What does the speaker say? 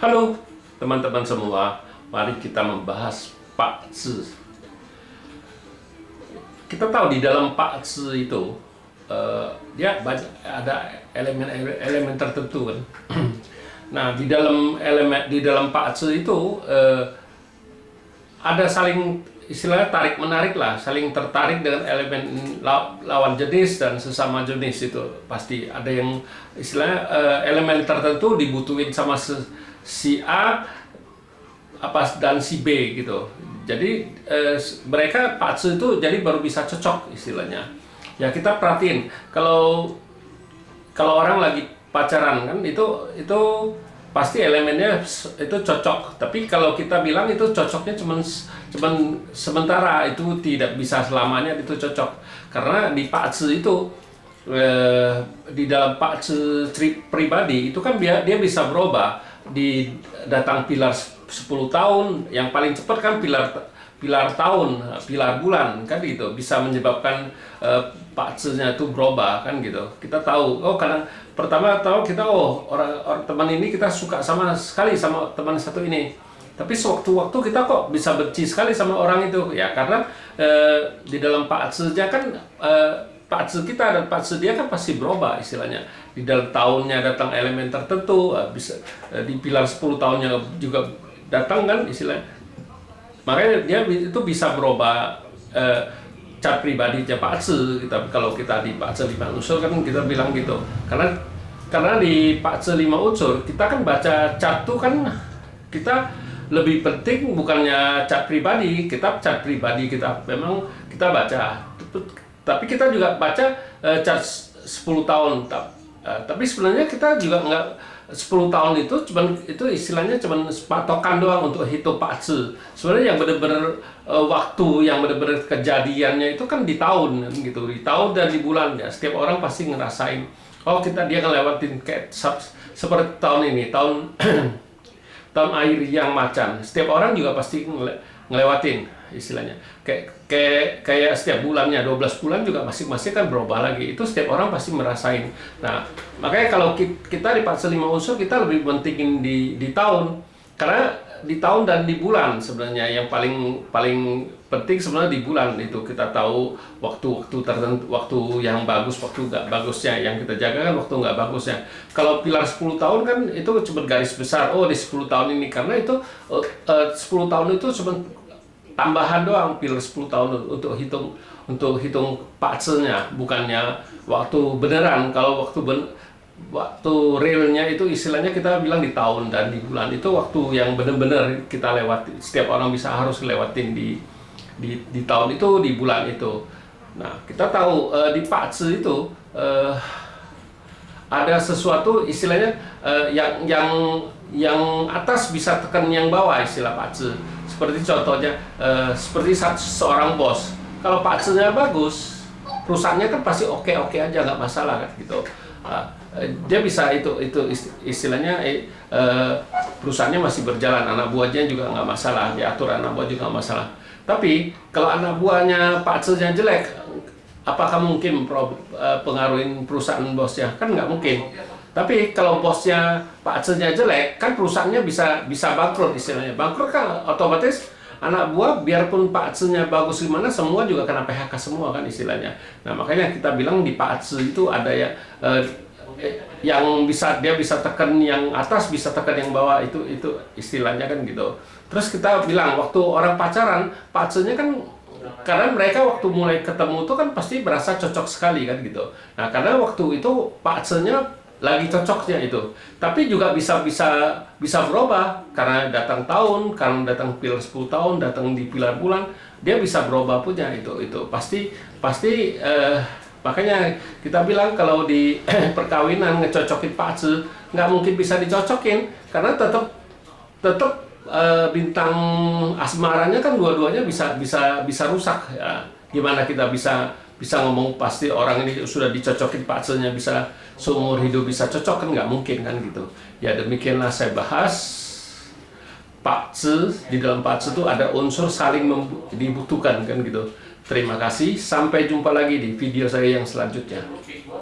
Halo teman-teman semua, mari kita membahas Pak Zi. Kita tahu di dalam Pak Zi itu dia ada elemen-elemen tertentu kan. Nah, di dalam Pak Zi itu ada saling istilahnya tarik menarik lah, saling tertarik dengan elemen lawan jenis dan sesama jenis. Itu pasti ada yang istilahnya elemen tertentu dibutuhin sama si A dan si B gitu. Jadi mereka Pak Zi itu jadi baru bisa cocok istilahnya. Ya kita perhatiin kalau orang lagi pacaran kan itu pasti elemennya itu cocok. Tapi kalau kita bilang itu cocoknya cuman sementara, itu tidak bisa selamanya itu cocok. Karena di Pak Zi itu di dalam Pak Zi pribadi itu kan dia bisa berubah. Datang pilar 10 tahun, yang paling cepat kan pilar tahun, pilar bulan kan gitu, bisa menyebabkan Pak Zi-nya itu berubah kan gitu. Kita tahu, kadang pertama tahu kita orang teman ini kita suka sekali sama teman satu ini. Tapi sewaktu-waktu kita kok bisa benci sekali sama orang itu ya, karena di dalam Pak Zi-nya kan Pak Zi kita dan Pak Zi dia kan pasti berubah istilahnya. Di dalam tahunnya datang elemen tertentu, bisa di pilar 10 tahunnya juga datang kan istilahnya. Makanya dia itu bisa berubah cat pribadinya Pak Zi. Kalau kita di Pak Zi 5 unsur kan kita bilang gitu. Karena di Pak Zi 5 unsur kita kan baca cat tuh kan kita lebih penting bukannya cat pribadi, cat pribadi kita memang kita baca. Tapi kita juga baca cat 10 tahun. Tapi sebenarnya kita juga nggak 10 tahun itu itu istilahnya cuman patokan doang untuk hitung Pak Zi. Sebenarnya yang benar-benar waktu yang benar-benar kejadiannya itu kan di tahun gitu, di tahun dan di bulan ya. Setiap orang pasti ngerasain. Dia ngelewatin kayak seperti tahun ini, tahun tahun air yang macan. Setiap orang juga pasti ngelewatin istilahnya. Kayak setiap bulannya 12 bulan juga masing-masing kan berubah lagi. Itu setiap orang pasti merasain. Nah, makanya kalau kita di Pak Zi 5 unsur kita lebih pentingin di tahun. Karena di tahun dan di bulan sebenarnya yang paling penting sebenarnya di bulan itu kita tahu waktu tertentu, waktu yang bagus, waktu nggak bagusnya. Yang kita jaga kan waktu nggak bagusnya. Kalau pilar 10 tahun kan itu cuma garis besar. Di 10 tahun ini, karena itu 10 tahun itu cuma tambahan doang, pilar 10 tahun untuk hitung Pak Zi-nya, bukannya waktu beneran. Kalau waktu realnya itu istilahnya kita bilang di tahun dan di bulan, itu waktu yang benar-benar kita lewati. Setiap orang harus lewatin di tahun itu, di bulan itu. Nah, kita tahu di Pak Zi itu ada sesuatu istilahnya yang atas bisa tekan yang bawah, istilah Pak Zi. Seperti contohnya seperti seorang bos. Kalau Pak Zi-nya bagus, perusahaannya kan pasti oke aja, nggak masalah kan gitu. Dia bisa itu istilahnya perusahaannya masih berjalan, anak buahnya juga nggak masalah, diatur anak buah juga nggak masalah. Tapi kalau anak buahnya Pak Zi-nya jelek, apakah mungkin pengaruhin perusahaan bosnya? Kan nggak mungkin. Tapi kalau bosnya Pak Zi-nya jelek, kan perusahaannya bisa bangkrut istilahnya. Bangkrut kan otomatis anak buah biarpun Pak Zi-nya bagus gimana, semua juga kena PHK semua kan istilahnya. Nah, makanya kita bilang di Pak Zi itu ada yang dia bisa tekan yang atas, bisa tekan yang bawah, itu istilahnya kan gitu. Terus kita bilang waktu orang pacaran, Pak Zi-nya kan karena mereka waktu mulai ketemu tuh kan pasti berasa cocok sekali kan gitu. Nah, karena waktu itu Pak Zi-nya lagi cocoknya itu, tapi juga bisa berubah karena datang tahun, karena datang pilar 10 tahun, datang di pilar bulan, dia bisa berubah punya itu pasti makanya kita bilang kalau di perkawinan ngecocokin Pak Zi nggak mungkin bisa dicocokin, karena tetap bintang asmaranya kan dua-duanya bisa rusak ya. Gimana kita bisa ngomong pasti orang ini sudah dicocokin Pak Zi-nya bisa seumur hidup bisa cocok, kan nggak mungkin kan gitu ya. Demikianlah saya bahas Pak Zi. Di dalam Pak Zi itu ada unsur saling dibutuhkan kan gitu. Terima kasih, sampai jumpa lagi di video saya yang selanjutnya.